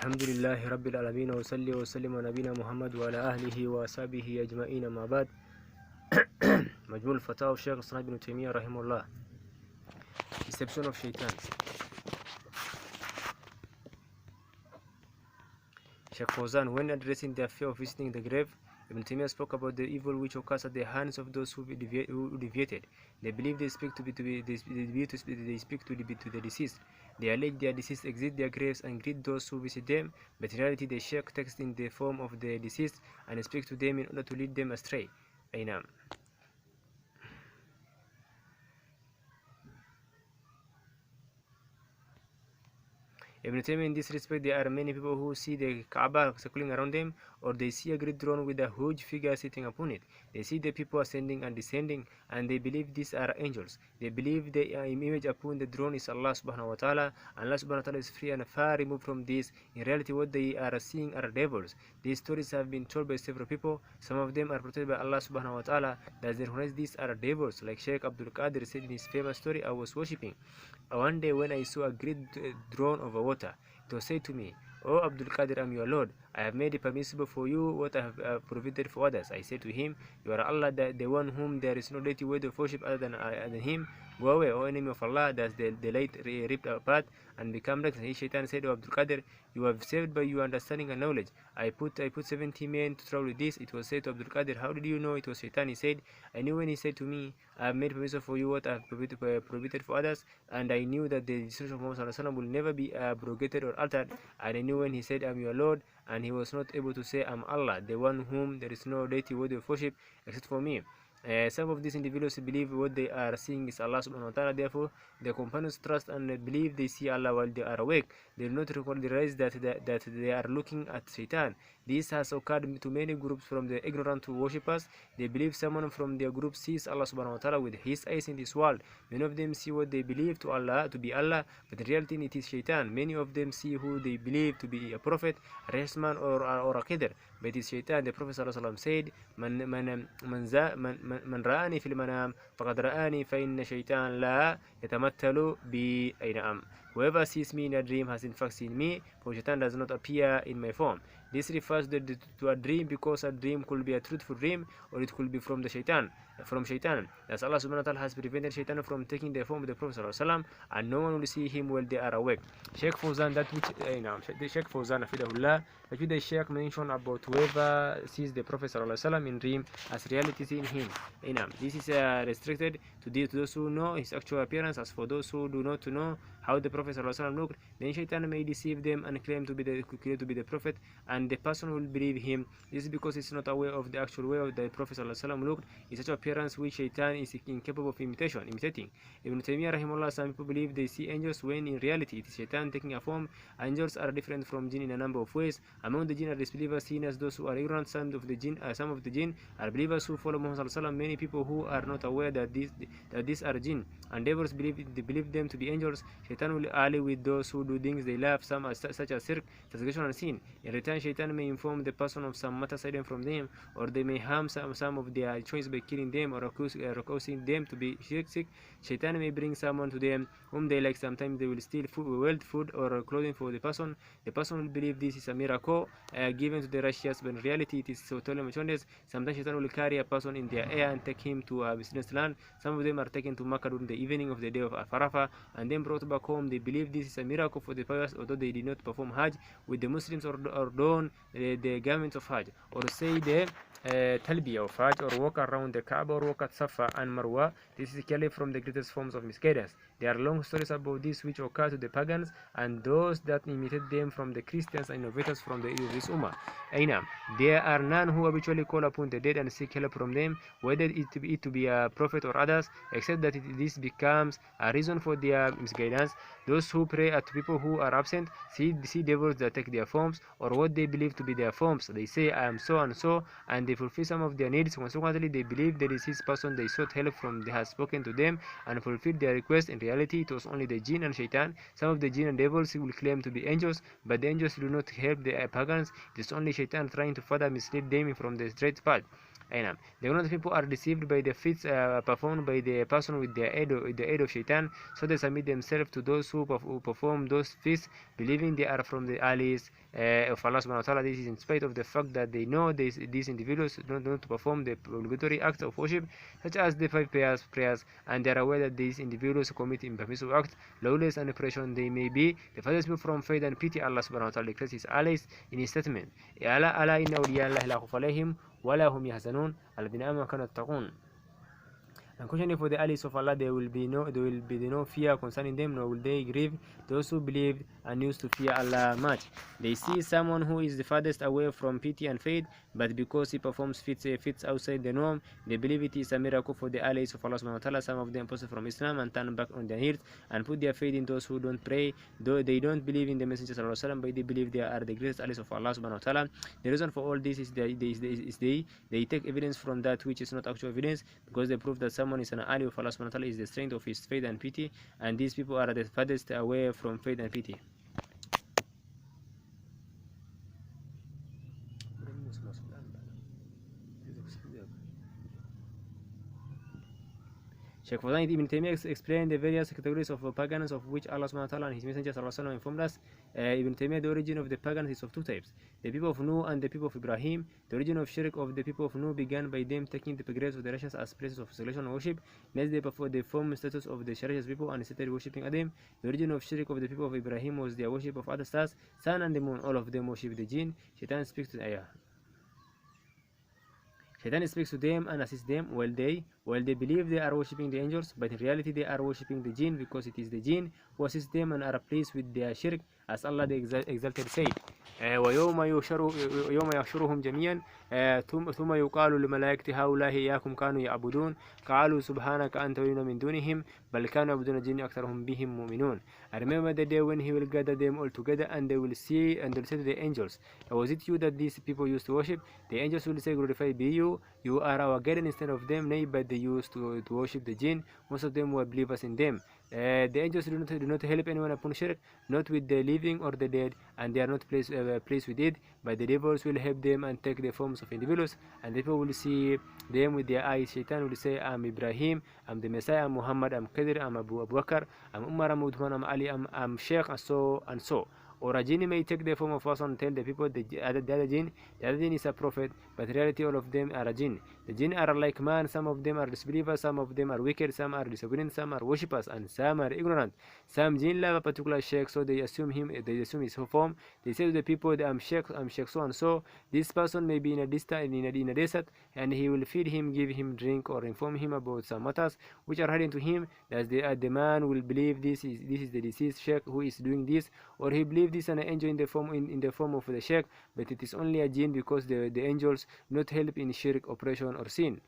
الحمد لله رب العالمين وصلي وسلم على نبينا محمد وعلى أهله وصحبه أجمعين ما بعد. مجموع الفتاوى الشيخ الإسلام ابن تيمية رحمه الله. Deception of Shaytan. Sheikh Fawzan, when addressing the fear of visiting the grave, Ibn Taymiyyah spoke about the evil which occurs at the hands of those who deviated. They believe they speak to the deceased. They allege their deceased exit their graves and greet those who visit them, but in reality they shake text in the form of the deceased and speak to them in order to lead them astray. Aynam. Ibn Taymiyyah, in this respect, there are many people who see the Kaaba circling around them, or they see a great throne with a huge figure sitting upon it. They see the people ascending and descending, and they believe these are angels. They believe the image upon the throne is Allah subhanahu wa ta'ala, and Allah subhanahu wa ta'ala is free and far removed from this. In reality, what they are seeing are devils. These stories have been told by several people. Some of them are protected by Allah subhanahu wa ta'ala, that they recognize these are devils. Like Sheikh Abdul Qadir said in his famous story, I was worshipping one day when I saw a great throne over water. It was said to me, "O Abdul Qadir, I am your Lord. I have made it permissible for you what I have provided for others." I said to him, "You are Allah, the one whom there is no deity worthy of worship other than Him. Go away, O enemy of Allah." Thus the light ripped apart and became dark. And Shaytan said, "O Abdul Qadir, you have saved by your understanding and knowledge. I put 70 men to travel with this." It was said to Abdul Qadir, "How did you know it was Shaytan?" He said, "I knew when he said to me, I have made permission for you what I have prohibited for others, and I knew that the instruction of Muhammad will never be abrogated or altered. And I knew when he said, I am your Lord, and he was not able to say, I am Allah, the one whom there is no deity worthy of worship except for me." Some of these individuals believe what they are seeing is Allah subhanahu wa ta'ala. Therefore, their companions trust and believe they see Allah while they are awake. They do not realize that they are looking at Shaitan. This has occurred to many groups from the ignorant worshippers. They believe someone from their group sees Allah subhanahu wa ta'ala with his eyes in this world. Many of them see what they believe to be Allah, but in reality it is Shaitan. Many of them see who they believe to be a prophet, a Rahman, or a Qidr, but it is Shaitan. The Prophet said, "Man ra'ani fil manam faqad ra'ani fa inna shaytan la yatamattalu bi." Aynam. Whoever sees me in a dream has in fact seen me, for Shaitan does not appear in my form. This refers to a dream because a dream could be a truthful dream, or it could be from Shaitan. As Allah subhanahu wa ta'ala has prevented Shaitan from taking the form of the Prophet sallallahu, and no one will see him while they are awake. Sheikh Fawzan, that which the Sheikh mentioned about whoever sees the Prophet sallallahu in dream as reality seen him. This is restricted to those who know his actual appearance. As for those who do not know how the Prophet ﷺ looked, then Shaitan may deceive them and claim to be the Prophet, and the person will believe him. This is because he is not aware of the actual way of the Prophet ﷺ looked in such appearance which Shaitan is incapable of imitating. Ibn Taymiyyah rahimahullah, some people believe they see angels when in reality it is Shaitan taking a form. Angels are different from jinn in a number of ways. Among the jinn are disbelievers seen as those who are ignorant. Some of the jinn are believers who follow Muhammad ﷺ. Many people who are not aware that these are jinn and devils believe them to be angels. Shaitan will ally with those who do things they love, such as shirk, transgression, and sin. In return, Shaitan may inform the person of some matter hidden from them, or they may harm some of their choice by killing them or causing them to be sick. Shaitan may bring someone to them whom they like. Sometimes they will steal food or clothing for the person. The person will believe this is a miracle given to the righteous, but in reality it is totally mischievous. Sometimes Shaitan will carry a person in their air and take him to a business land. Some of them are taken to Makkah during the evening of the day of Arafah and then brought back home. They believe this is a miracle for the pious, although they did not perform Hajj with the Muslims or don the garments of Hajj, or say the Talbiyah of Hajj, or walk around the Kaaba, or walk at Safa and Marwa. This is clearly from the greatest forms of misguidance. There are long stories about this which occur to the pagans and those that imitate them from the Christians and innovators from the this Ummah. There are none who habitually call upon the dead and seek help from them, whether it to be a prophet or others, except that this becomes a reason for their misguidance. Those who pray to people who are absent see devils that take their forms, or what they believe to be their forms. They say, "I am so and so," and they fulfill some of their needs. Consequently, they believe the deceased person they sought help from has spoken to them and fulfilled their request. In reality, it was only the jinn and Shaitan. Some of the jinn and devils will claim to be angels, but the angels do not help the pagans. It is only Shaitan trying to further mislead them from the straight path. The ignorant people are deceived by the feats performed by the person with the aid of Shaitan, so they submit themselves to those who perform those feats, believing they are from the allies of Allah subhanahu wa ta'ala. This is in spite of the fact that they know these individuals do not perform the obligatory acts of worship, such as the 5 prayers, and they are aware that these individuals commit impermissible acts, lawless and oppression. They may be the farthest people from faith and pity. Allah subhanahu wa ta'ala declares his allies in his statement, ألا إن أولياء الله لا خوف عليهم ولا هم يحزنون الذين آمنوا وكانوا يتقون. And questioning for the allies of Allah, there will be no fear concerning them, nor will they grieve those who believe and used to fear Allah much. They see someone who is the farthest away from pity and faith, but because he performs feats outside the norm, they believe it is a miracle for the allies of Allah subhanahu wa ta'ala. Some of them apostate from Islam and turn back on their heels and put their faith in those who don't pray, though they don't believe in the Messenger sallallahu alaihi wasallam, but they believe they are the greatest allies of Allah subhanahu wa ta'ala. The reason for all this is they take evidence from that which is not actual evidence, because they prove that someone is an ally of Allah subhanahu wa ta'ala is the strength of his faith and pity, and these people are the farthest away from faith and pity. Sheikh Fatawa Ibn Taymiyyah explained the various categories of pagans of which Allah subhanahu wa ta'ala and his messenger sallallahu alaihi wasallam informed us. Ibn Taymiyyah, the origin of the pagans is of two types: the people of Nuh and the people of Ibrahim. The origin of shirk of the people of Nuh began by them taking the graves of the righteous as places of celebration and worship. Next, they formed status of the righteous people and started worshipping Adam. The origin of shirk of the people of Ibrahim was their worship of other stars, sun and the moon. All of them worship the jinn. Shaitan speaks to Shaitan speaks to them and assists them while they believe they are worshipping the angels, but in reality they are worshipping the jinn, because it is the jinn who assist them and are pleased with their shirk, as Allah the Exalted said, ويوم يحشرهم جميعا ثم يقال للملائكة هؤلاء إياكم كانوا يعبدون قالوا سبحانك أنت ولينا من دونهم بل كانوا يعبدون الجن أكثرهم بهم مؤمنون. I remember the day when he will gather them all together, and they will say to the angels, was it you that these people used to worship? The angels will say, glorified be you, you are our guardian instead of them. Nay, but they used to worship the jinn. Most of them were believers in them. The angels do not help anyone upon shirk, not with the living or the dead, and they are not pleased with it, but the devils will help them and take the forms of individuals, and the people will see them with their eyes. Shaitan will say, I'm Ibrahim, I'm the Messiah, I'm Muhammad, I'm Qadir, I'm Abu Bakr, I'm Umar, I'm Uthman, I'm Ali, I'm Sheikh, and so and so. Or a jinn may take the form of person and tell the people the other jinn is a prophet, but in reality all of them are a jinn. The jinn are like man, some of them are disbelievers, some of them are wicked, some are disobedient, some are worshippers, and some are ignorant. Some jinn love a particular sheikh, so they assume his form. They say to the people, I'm sheikh so and so. This person may be in a desert, and he will feed him, give him drink, or inform him about some matters which are hidden to him. That the man will believe this is the deceased sheikh who is doing this, or he believes this an angel in the form of the sheikh, but it is only a jinn, because the angels do not help in shirk, oppression, or sin.